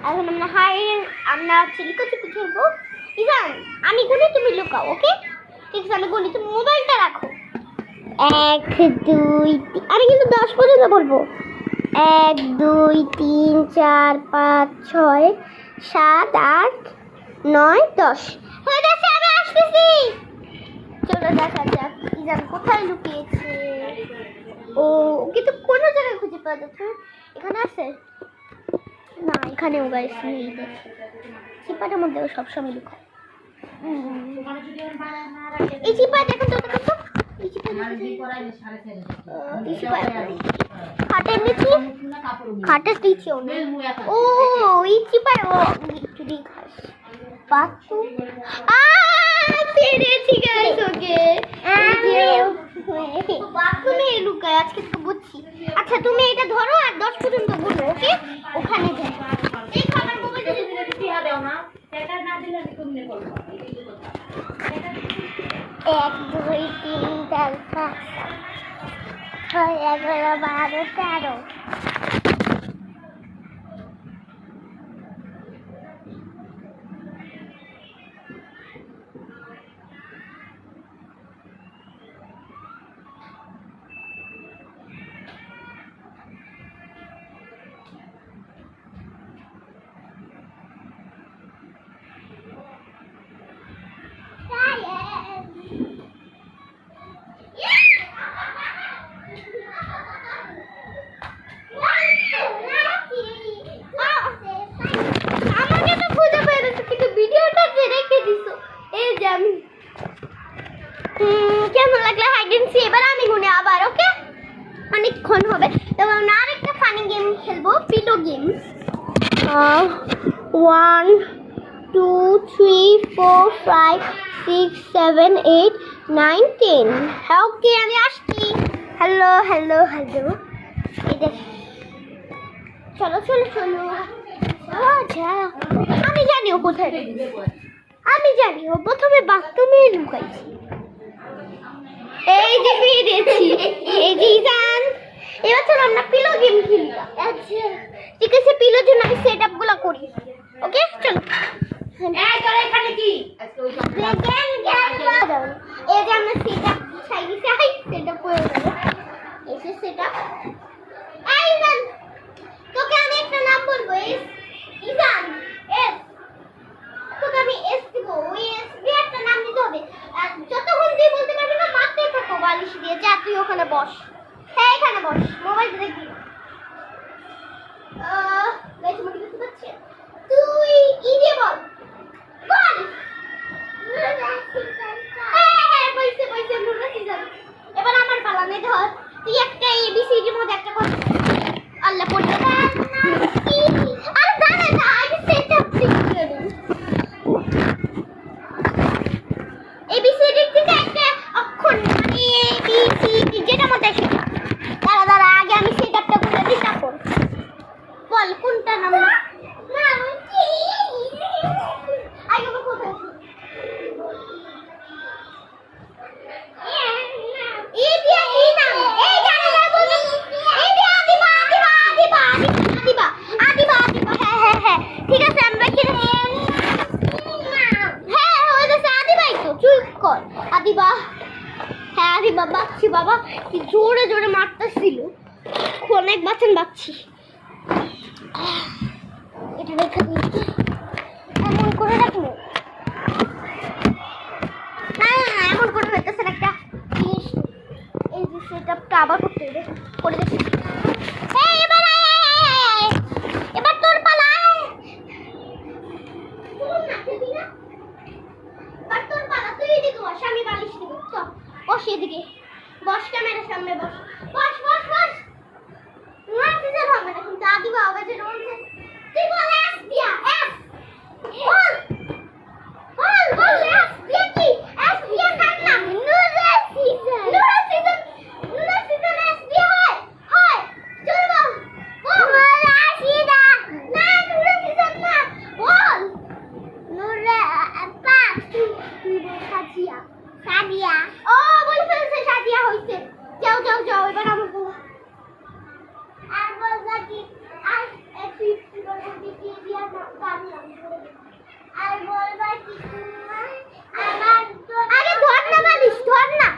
এখন আমরা লুকোচুপি খেলবো। ইজান আমি গুনি তুমি লুকাও, ওকে? ঠিক আছে আমি গুনি, তুমি মোবাইলটা রাখো। 1 2 3 আমি কিন্তু 10 পর্যন্ত বলবো। 1 2 3 4 5 6 7 8 9 10 হয়ে গেছে, আমি আসতেছি। চলো দেখা যাক ইজান কোথায় লুকিয়েছে। ও কিন্তু কোনো জায়গায় খুঁজে পাওয়া যাচ্ছে না। এখানে আছে না, এখানেও গাইস নেই। চিপাটার মধ্যেও সবসময় লুকায়। এই চিপা দেখুন তো, দেখুন তো এই চিপা খাটের নিচে, খাটের নিচেও নেই। ও এই চিপায় ও চুরি খাস পাতু পেরেছি গাইস ওকে। বাথরুমে লুকায় আজকে তো বুঝছি। আচ্ছা তুমি এটা ধরো আর 10 পর্যন্ত বলো, ওকে? ওখানে যাই। এই খাবার মোবাইল দিয়ে দিয়া দাও না, এটা না দিলে তুমি করবে। 1 2 3 4 5 6 11 12 13 কেমন লাগলো হাইড এন্ড সি? এবার আমি গুনে আবার, ওকে? অনেকক্ষণ হবে। তবে আমরা আরেকটা ফানি গেম খেলবো, পিলো গেম। 1 2 3 4 5 6 7 8 9 10 হ্যাঁ ওকে আমি আসছি। হ্যালো হ্যালো হ্যালো, এই দেখ চলো চলো চলো। আচ্ছা আমি জানি ও কোথায়, আমি জানি ও প্রথমে বাথরুমে লুকাইছে। এই যে পেয়ে দিয়েছি, এই যে ইজান। এবার চলো আমরা পিলো গেম খেলি। আচ্ছা ঠিক আছে, পিলোর জন্য আমি সেট আপ গুলো করি, ওকে? চলো। এই চলো এখানে কি আজকে ওই এই যে আমরা সেট আপ ছাই দিছি, আই সেট আপ করে দেব। এই যে সেট আপ। এই ইজান তোকে আমি একটা নাম বলবো, ইজান এস। তোকে আমি এস দিব, ওই এস দিয়ে একটা নাম দিতে হবে। আর যতক্ষণ তুই বলতে পারবি না মারতে থাকো বালিশ দিয়ে। যা তুই ওখানে বস, হ্যাঁ এখানে বস, মোবাইল দেখবি। গাইস আমাকে দেখতে পাচ্ছে। তুই ই দিয়ে বল, বল। হ্যাঁ বলছে বলছে নুরা সিজন। এবার আমার পালা, নে ধর। তুই একটা এবিসিডি এর মধ্যে একটা কথা আল্লাহ পড়তে না। আর দাঁড়া না, আগে সেট আপ ঠিক করে দে। এবিসিডি থেকে একটা অক্ষর মানে এ বি সি ডি যেটা মধ্যে আসে। দাঁড়া দাঁড়া, আগে আমি সেট আপটা করে দিই, তারপর বল কোনটা নাম। না কি আগে বল কোথায় এই দিয়া কি নাম। এই জানা যায় বল। এই দিয়া আদিবা আদিবা আদিবা আদিবা আদিবা আদিবা। হ্যাঁ হ্যাঁ হ্যাঁ ঠিক আছে, আমরা কি হ্যাঁ হয়ে গেছে। আদিবাই তো, চুপ কর। আদিবা, হ্যাঁ আদিবা। বাচ্চি বাবা কি জোরে জোরে মারতেছিল, অনেক বাঁচান বাচ্চি। এটা রেখে দিয়েছি, এমন করে রাখবো না না না, এমন করে হইতেছে একটা জিনিস। এই যে সেটআপটা আবার করতে হবে, করে দেখি। এই এবার আয় আয় আয় আয় আয়, এবার তোর পালা। তুই না খেলি না, এবার তোর পালা। তুই এদিকে বস, আমি বালিশ দিব। চল বস এদিকে, বস ক্যামেরার সামনে বস, বস বস বস। না সিজন হবে না কিন্তু আদিবা হবে যে রোল। তুই বল এস দিয়া এস। আর বলবা কি তোমার আমার তো আরে ধর না বালিশ ধর না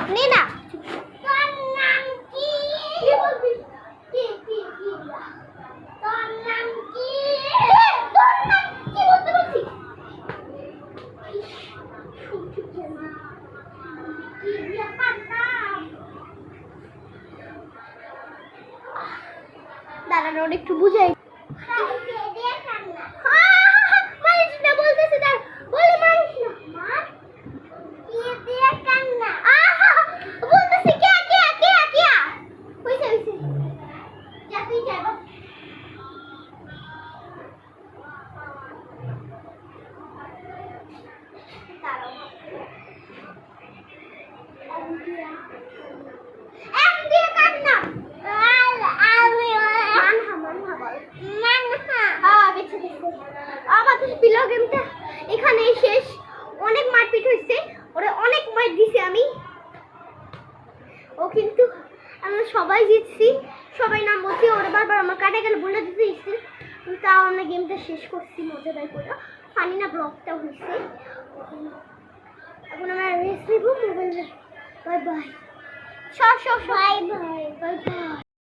নে না তোর নাম কি বলবি কি তোর নাম কি তোর নাম কি বলতে বলছি কি দিয়া পাতা দাঁড়ানো একটু বুঝাই এখানেই শেষ অনেক মারপিট হয়েছে ওরে অনেক মার দিছি আমি ও কিন্তু আমরা সবাই জিতছি সবাই নাম বলছি ওরা বারবার আমার কাটা গেলে বলে দিতে ইচ্ছে তাও আমরা গেমটা শেষ করছি মজাদার করে ফানি না ব্লগটা হয়েছে এখন আমরা রেস্ট নিব মোবাইলে বাই বাই সব বাই বাই বাই বাই